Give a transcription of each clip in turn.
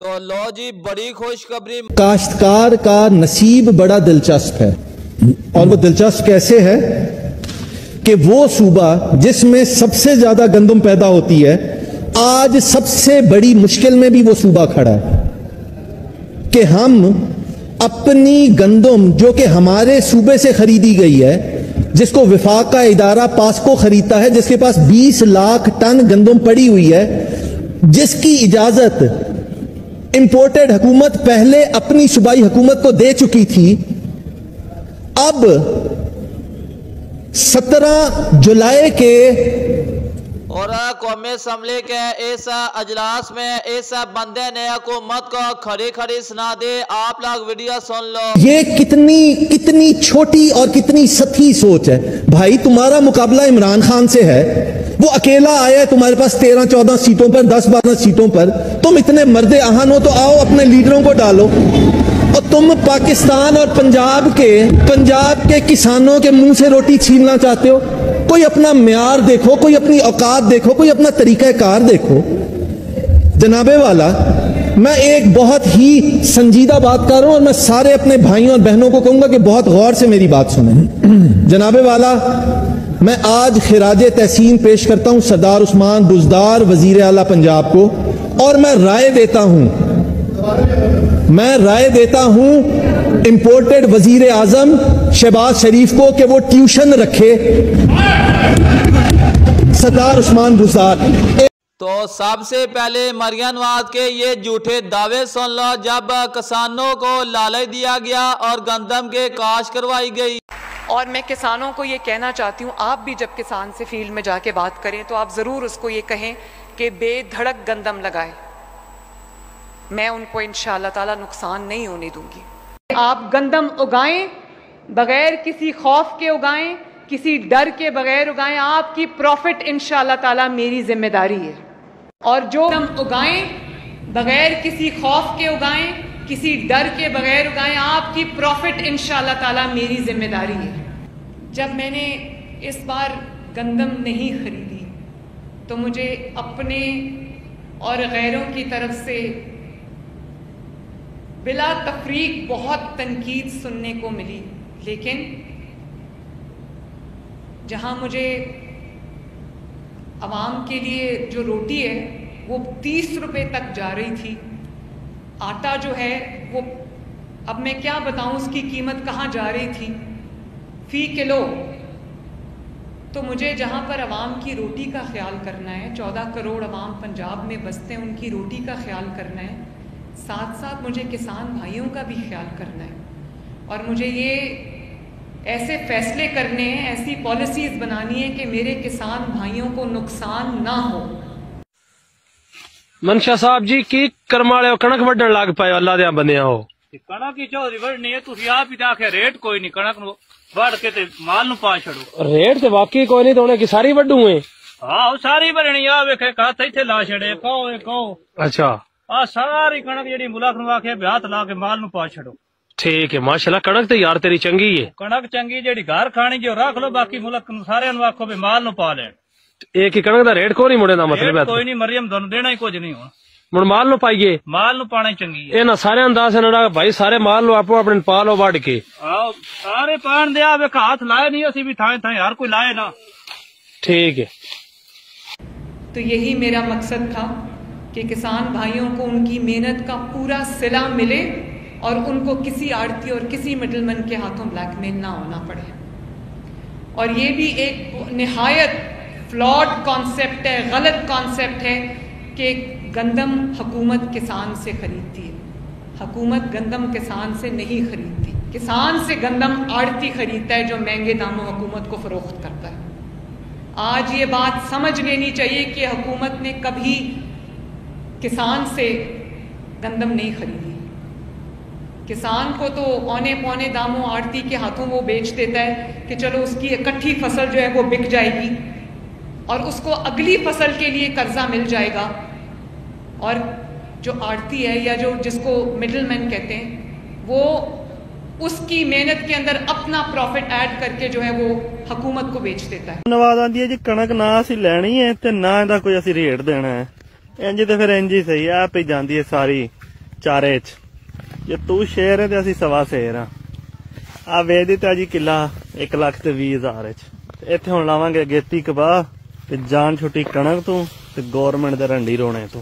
तो लो जी, बड़ी खुशखबरी। काश्तकार का नसीब बड़ा दिलचस्प है, और वो दिलचस्प कैसे है कि वो सूबा जिसमें सबसे ज्यादा गंदम पैदा होती है, आज सबसे बड़ी मुश्किल में भी वो सूबा खड़ा है कि हम अपनी गंदम जो कि हमारे सूबे से खरीदी गई है, जिसको विफाक का इदारा पास्को खरीदता है, जिसके पास 20 लाख टन गंदम पड़ी हुई है, जिसकी इजाजत इंपोर्टेड हुकूमत पहले अपनी सूबाई हुकूमत को दे चुकी थी। अब 17 जुलाई के और कौमी असम्बली के इस अजलास में इस बंदे ने हुकूमत को खड़ी खड़ी सुना दे। आप लोग वीडियो सुन लो। ये कितनी छोटी और कितनी सती सोच है। भाई, तुम्हारा मुकाबला इमरान खान से है, वो अकेला आया है तुम्हारे पास 13-14 सीटों पर, 10-12 सीटों पर। तुम इतने मर्दे आहान हो तो आओ अपने लीडरों को डालो। और तुम पाकिस्तान और पंजाब के किसानों के मुंह से रोटी छीनना चाहते हो। कोई अपना म्यार देखो, कोई अपनी औकात देखो, कोई अपना तरीकाकार देखो। जनाबे वाला, मैं एक बहुत ही संजीदा बात कर रहा हूं और मैं सारे अपने भाइयों और बहनों को कहूंगा कि बहुत गौर से मेरी बात सुने। जनाबे वाला, मैं आज खिराजे तहसीन पेश करता हूं सरदार उस्मान बुज़दार वजीर आला पंजाब को, और मैं राय देता हूं इंपोर्टेड वजीर आजम शहबाज शरीफ को कि वो ट्यूशन रखे सरदार उस्मान बुज़दार। तो सबसे पहले मरियम नवाज के ये झूठे दावे सुन लो। जब किसानों को लालच दिया गया और गंदम के काश करवाई गई। और मैं किसानों को ये कहना चाहती हूँ, आप भी जब किसान से फील्ड में जाके बात करें तो आप ज़रूर उसको ये कहें कि बेधड़क गंदम लगाए। मैं उनको इंशाअल्लाह ताला नुकसान नहीं होने दूंगी। आप गंदम उगाएं, बगैर किसी खौफ के उगाएं, किसी डर के बगैर उगाएं। आपकी प्रॉफिट इंशाअल्लाह ताला मेरी जिम्मेदारी है। और जो गंदम उगाएं, बगैर किसी खौफ के उगाएं, किसी डर के बगैर उगाएं। आपकी प्रॉफिट इंशाअल्लाह ताला मेरी जिम्मेदारी है। जब मैंने इस बार गंदम नहीं खरीदी तो मुझे अपने और गैरों की तरफ से बिला तफरीक बहुत तनकीद सुनने को मिली, लेकिन जहां मुझे आवाम के लिए जो रोटी है वो 30 रुपए तक जा रही थी, आटा जो है वो अब मैं क्या बताऊं उसकी कीमत कहाँ जा रही थी फी किलो। तो मुझे जहाँ पर अवाम की रोटी का ख्याल करना है, 14 करोड़ अवाम पंजाब में बसते हैं, उनकी रोटी का ख्याल करना है, साथ साथ मुझे किसान भाइयों का भी ख्याल करना है। और मुझे ये ऐसे फैसले करने हैं, ऐसी पॉलिसीज बनानी है कि मेरे किसान भाइयों को नुकसान ना हो। मनशा साहब जी की करमाले कणक वड्डण लग पाए, अल्लाह दे बंदे हो। कणक ही चौधरी वड्डनी है, तुसी आप ही आखे रेट कोई नहीं, कणक नु वड़ के ते माल नु पा छड़ो। रेट ते वाकई कोई नहीं, तो उन्हें की सारी वड्डू है। हां, सारी भरनी आ वेखे कात इथे ला छड़े कहो। अच्छा, आ सारी कणक जेडी मुल्क नु आखे हाथ ला के माल नु पा छड़ो। ठीक है, माशाल्लाह। कणक तो यार तेरी चंगी है। कणक चंगी जेडी घर खानी जो रख लो, बाकी मुल्क सारे नु आखो भी माल नु पा ले। एक ही कणक दा रेट को नहीं मुड़े दा मतलब है। कोई नहीं मरियम, दोनों देना ही कुछ नहीं हो। मुड़ माल नु पाइए, माल नु पाना चंगी है। ए ना सारे अंदाज है भाई, सारे माल नु आपो अपने पा लो वड़ के। आओ सारे पान दे आवे, हाथ लाए नहीं, असी भी थाए थाए हर कोई लाए ना। ठीक है। तो यही मेरा मकसद था कि किसान भाइयों को उनकी मेहनत का पूरा सिला मिले और उनको किसी आड़ती और किसी मिडलमैन के हाथों ब्लैकमेल ना होना पड़े। और ये भी एक निहायत फ्लॉड कॉन्सेप्ट है, गलत कॉन्सेप्ट है कि गंदम हुकूमत किसान से खरीदती है। हुकूमत गंदम किसान से नहीं खरीदती, किसान से गंदम आड़ती खरीदता है जो महंगे दामों हुकूमत को फरोख्त करता है। आज ये बात समझ लेनी चाहिए कि हुकूमत ने कभी किसान से गंदम नहीं खरीदी। किसान को तो औने पौने दामों आड़ती के हाथों वो बेच देता है कि चलो उसकी इकट्ठी फसल जो है वो बिक जाएगी और उसको अगली फसल के लिए कर्जा मिल जाएगा। और जो आड़ती है या जो जिसको मिडलमैन कहते हैं, वो उसकी मेहनत के अंदर अपना प्रॉफिट ऐड करके जो है वो हुकूमत को बेच देता है। नवाज आंदी है जी कणक ना असी लैनी है ते ना इहदा कोई असी रेट देना है, इंज ते फिर इंज ही सही आप ही जांदी है सारी। ਚਾਰੇ 'ਚ ਜੇ ਤੂੰ ਸ਼ੇਰ ਹੈ ਤੇ ਅਸੀਂ ਸਵਾ ਸ਼ੇਰ ਆ। ਆ ਵੇਚ ਦਿੱਤਾ ਜੀ ਕਿੱਲਾ 1,20,000 'ਚ। ਇੱਥੇ ਹੁਣ ਲਾਵਾਂਗੇ ਅਗੇਤੀ ਕਬਾਹ ਤੇ ਜਾਨ ਛੁੱਟੀ ਕਣਕ ਤੋਂ ਤੇ गवर्नमेंट दे रंडी रोने तो।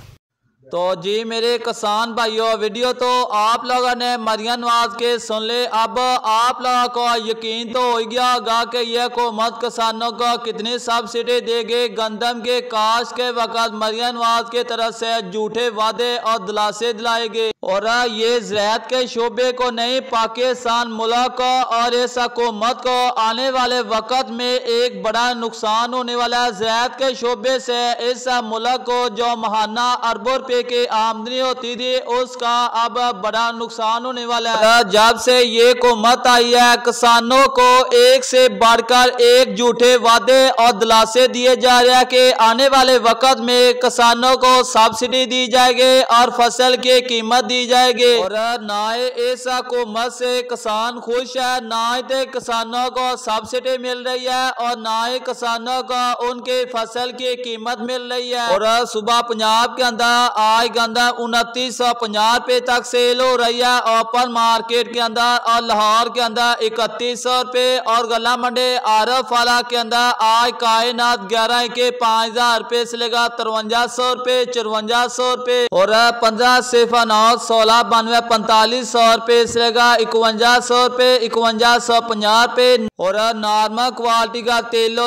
तो जी मेरे किसान भाइयों, वीडियो तो आप लोगों ने मरियम नवाज के सुन ले। अब आप लोगों को यकीन तो हो गया होगा कि यह हुकूमत किसानों को कितनी सब्सिडी देगी। गंदम के काश के वक्त मरियम नवाज की तरफ से झूठे वादे और दिलासे दिलाएगी और ये ज़राअत के शोबे को नहीं, पाकिस्तान मुल्क को और इस हुकूमत को आने वाले वक्त में एक बड़ा नुकसान होने वाला है। ज़राअत के शोबे से इस मुल्क को जो महाना अरबों रुपए की आमदनी होती थी उसका अब बड़ा नुकसान होने वाला है। जब से ये हुकूमत आई है किसानों को एक से बढ़कर एक झूठे वादे और दिलासे दिए जा रहे हैं कि आने वाले वक्त में किसानों को सब्सिडी दी जाएगी और फसल की कीमत दी जाएगी। और ना ही इस हुकूमत से किसान खुश है, ना ही किसानों को सब्सिडी मिल रही है और ना ही किसानों को उनकी फसल की कीमत मिल रही है। और सुबह पंजाब के अंदर आज गंदम 2950 रुपए तक सेल हो रही है ओपन मार्केट के अंदर, और लाहौर के अंदर 3100 रुपए, और गला मंडी आरफ वाला के अंदर आज कायनात 11 के 5000 रुपए से लेगा 5300 रुपए, 5400 रुपए, और 15 सिफर 9 16 92 4500 रुपए से लेगा 5100 रुपए, 5150 रुपए। और नॉर्मल क्वालिटी का तेल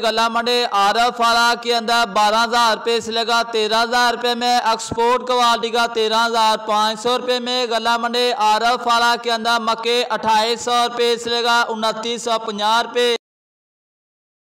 गला मंडी आरफ वाला के अंदर 12000 रुपए से लेगा 13000 रुपए में, एक्सपोर्ट क्वालिटी का 13500 रुपए में, गला मंडी आरफ वाला के अंदर मक्के 2800 रुपए से लेगा 2950 रुपए।